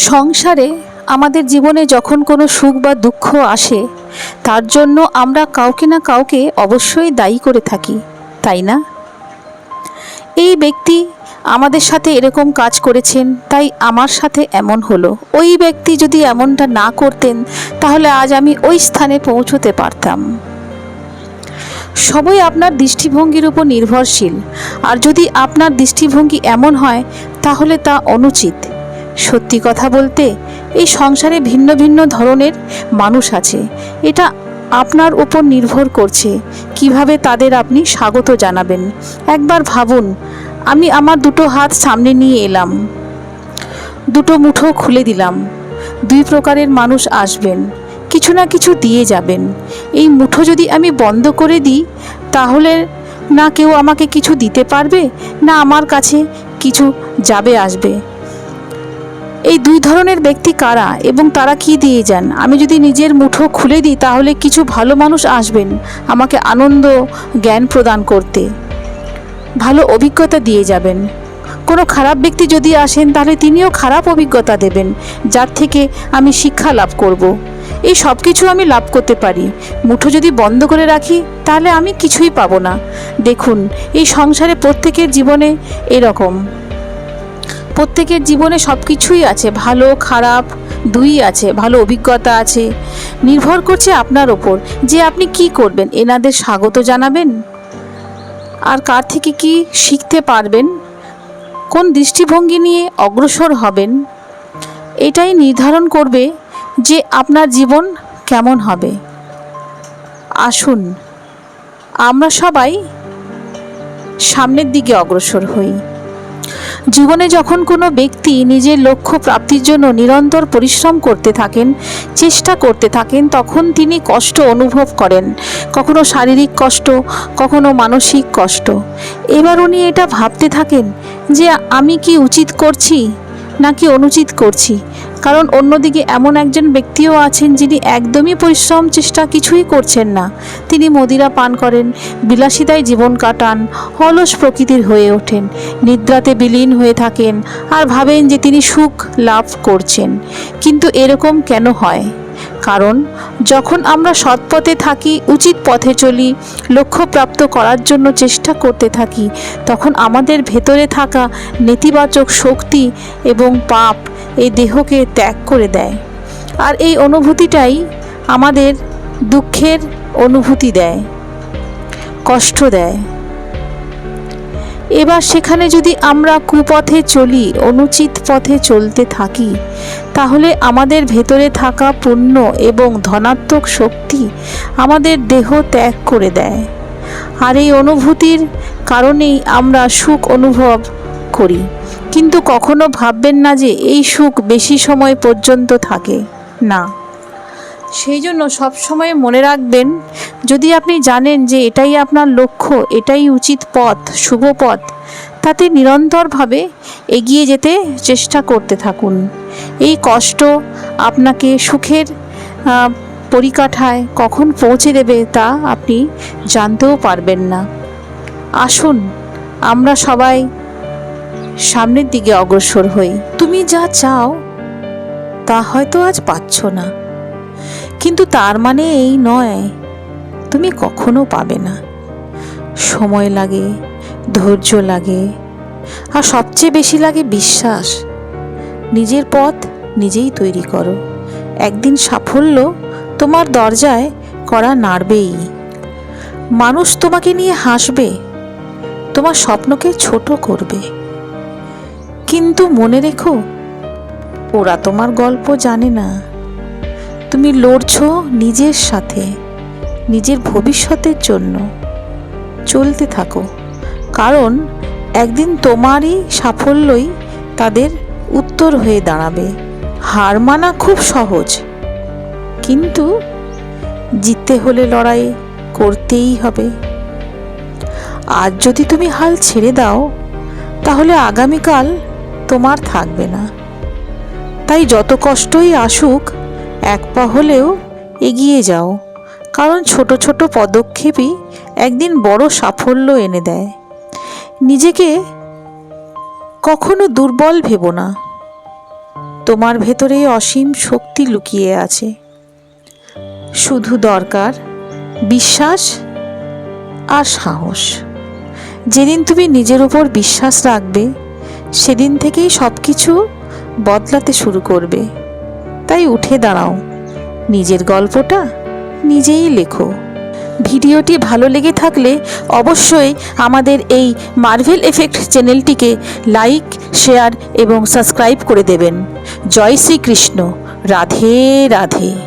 সংসারে আমাদের জীবনে যখন কোনো সুখ বা দুঃখ আসে, তার জন্য আমরা কাউকে না কাউকে অবশ্যই দায়ী করে থাকি, তাই না? এই ব্যক্তি আমাদের সাথে এরকম কাজ করেছেন, তাই আমার সাথে এমন হলো। ওই ব্যক্তি যদি এমনটা না করতেন, তাহলে আজ আমি ওই স্থানে পৌঁছতে পারতাম। সবই আপনার দৃষ্টিভঙ্গির উপর নির্ভরশীল। আর যদি আপনার দৃষ্টিভঙ্গি এমন হয়, তাহলে তা অনুচিত। সত্যি কথা বলতে, এই সংসারে ভিন্ন ভিন্ন ধরনের মানুষ আছে। এটা আপনার উপর নির্ভর করছে কিভাবে তাদের আপনি স্বাগত জানাবেন। একবার ভাবুন, আমি আমার দুটো হাত সামনে নিয়ে এলাম, দুটো মুঠো খুলে দিলাম। দুই প্রকারের মানুষ আসবেন, কিছু না কিছু দিয়ে যাবেন। এই মুঠো যদি আমি বন্ধ করে দিই, তাহলে না কেউ আমাকে কিছু দিতে পারবে, না আমার কাছে কিছু যাবে আসবে। এই দুই ধরনের ব্যক্তি কারা এবং তারা কি দিয়ে যান? আমি যদি নিজের মুঠো খুলে দিই, তাহলে কিছু ভালো মানুষ আসবেন আমাকে আনন্দ জ্ঞান প্রদান করতে, ভালো অভিজ্ঞতা দিয়ে যাবেন। কোনো খারাপ ব্যক্তি যদি আসেন, তাহলে তিনিও খারাপ অভিজ্ঞতা দেবেন, যার থেকে আমি শিক্ষা লাভ করব। এই সব কিছু আমি লাভ করতে পারি। মুঠো যদি বন্ধ করে রাখি, তাহলে আমি কিছুই পাবো না। দেখুন, এই সংসারে প্রত্যেকের জীবনে এরকম, প্রত্যেকের জীবনে সব কিছুই আছে, ভালো খারাপ দুই আছে, ভালো অভিজ্ঞতা আছে। নির্ভর করছে আপনার ওপর যে আপনি কি করবেন। এনাদের স্বাগত জানাবেন, আর কার থেকে কি শিখতে পারবেন, কোন দৃষ্টিভঙ্গি নিয়ে অগ্রসর হবেন, এটাই নির্ধারণ করবে যে আপনার জীবন কেমন হবে। আসুন আমরা সবাই সামনের দিকে অগ্রসর হই। জীবনে যখন কোনো ব্যক্তি নিজের লক্ষ্য প্রাপ্তির জন্য নিরন্তর পরিশ্রম করতে থাকেন, চেষ্টা করতে থাকেন, তখন তিনি কষ্ট অনুভব করেন, কখনো শারীরিক কষ্ট, কখনো মানসিক কষ্ট। এবার উনি এটা ভাবতে থাকেন যে আমি কি উচিত করছি নাকি অনুচিত করছি। কারণ অন্যদিকে এমন একজন ব্যক্তিও আছেন যিনি একদমই পরিশ্রম চেষ্টা কিছুই করছেন না। তিনি মদিরা পান করেন, বিলাসিতায় জীবন কাটান, অলস প্রকৃতির হয়ে ওঠেন, নিদ্রাতে বিলীন হয়ে থাকেন আর ভাবেন যে তিনি সুখ লাভ করছেন। কিন্তু এরকম কেন হয়? কারণ যখন আমরা সৎপথে থাকি, উচিত পথে চলি, লক্ষ্য প্রাপ্ত করার জন্য চেষ্টা করতে থাকি, তখন আমাদের ভেতরে থাকা নেতিবাচক শক্তি এবং পাপ এই দেহকে ত্যাগ করে দেয়। আর এই অনুভূতিটাই আমাদের দুঃখের অনুভূতি দেয়, কষ্ট দেয়। এবার সেখানে যদি আমরা কুপথে চলি, অনুচিত পথে চলতে থাকি, তাহলে আমাদের ভেতরে থাকা পুণ্য এবং ধনাত্মক শক্তি আমাদের দেহ ত্যাগ করে দেয়। আর এই অনুভূতির কারণেই আমরা সুখ অনুভব করি। কিন্তু কখনো ভাববেন না যে এই সুখ বেশি সময় পর্যন্ত থাকে না। সেই জন্য সবসময় মনে রাখবেন, যদি আপনি জানেন যে এটাই আপনার লক্ষ্য, এটাই উচিত পথ, শুভ পথ, তাতে নিরন্তরভাবে এগিয়ে যেতে চেষ্টা করতে থাকুন। এই কষ্ট আপনাকে সুখের পরিকাঠায় কখন পৌঁছে দেবে তা আপনি জানতেও পারবেন না। আসুন আমরা সবাই সামনের দিকে অগ্রসর হই। তুমি যা চাও তা হয়তো আজ পাচ্ছ না, কিন্তু তার মানে এই নয় তুমি কখনো পাবে না। সময় লাগে, ধৈর্য লাগে, আর সবচেয়ে বেশি লাগে বিশ্বাস। নিজের পথ নিজেই তৈরি করো। একদিন সাফল্য তোমার দরজায় কড়া নাড়বেই। মানুষ তোমাকে নিয়ে হাসবে, তোমার স্বপ্নকে ছোট করবে, কিন্তু মনে রেখো, ওরা তোমার গল্প জানে না। তুমি লড়ছো নিজের সাথে, নিজের ভবিষ্যতের জন্য। চলতে থাকো, কারণ একদিন তোমারই সাফল্যই তাদের উত্তর হয়ে দাঁড়াবে। হার মানা খুব সহজ, কিন্তু জিততে হলে লড়াই করতেই হবে। আজ যদি তুমি হাল ছেড়ে দাও, তাহলে আগামীকাল তোমার থাকবে না। তাই যত কষ্টই আসুক, এক পা হলেও এগিয়ে যাও, কারণ ছোট ছোট পদক্ষেপই একদিন বড় সাফল্য এনে দেয়। নিজেকে কখনো দুর্বল ভেবো না, তোমার ভেতরে অসীম শক্তি লুকিয়ে আছে। শুধু দরকার বিশ্বাস আর সাহস। যেদিন তুমি নিজের উপর বিশ্বাস রাখবে, সেদিন থেকেই সব কিছু বদলাতে শুরু করবে। তাই উঠে দাঁড়াও, নিজের গল্পটা নিজেই লেখো। ভিডিওটি ভালো লেগে থাকলে অবশ্যই আমাদের এই মার্ভেল এফেক্ট চ্যানেলটিকে লাইক, শেয়ার এবং সাবস্ক্রাইব করে দেবেন। জয় শ্রীকৃষ্ণ। রাধে রাধে।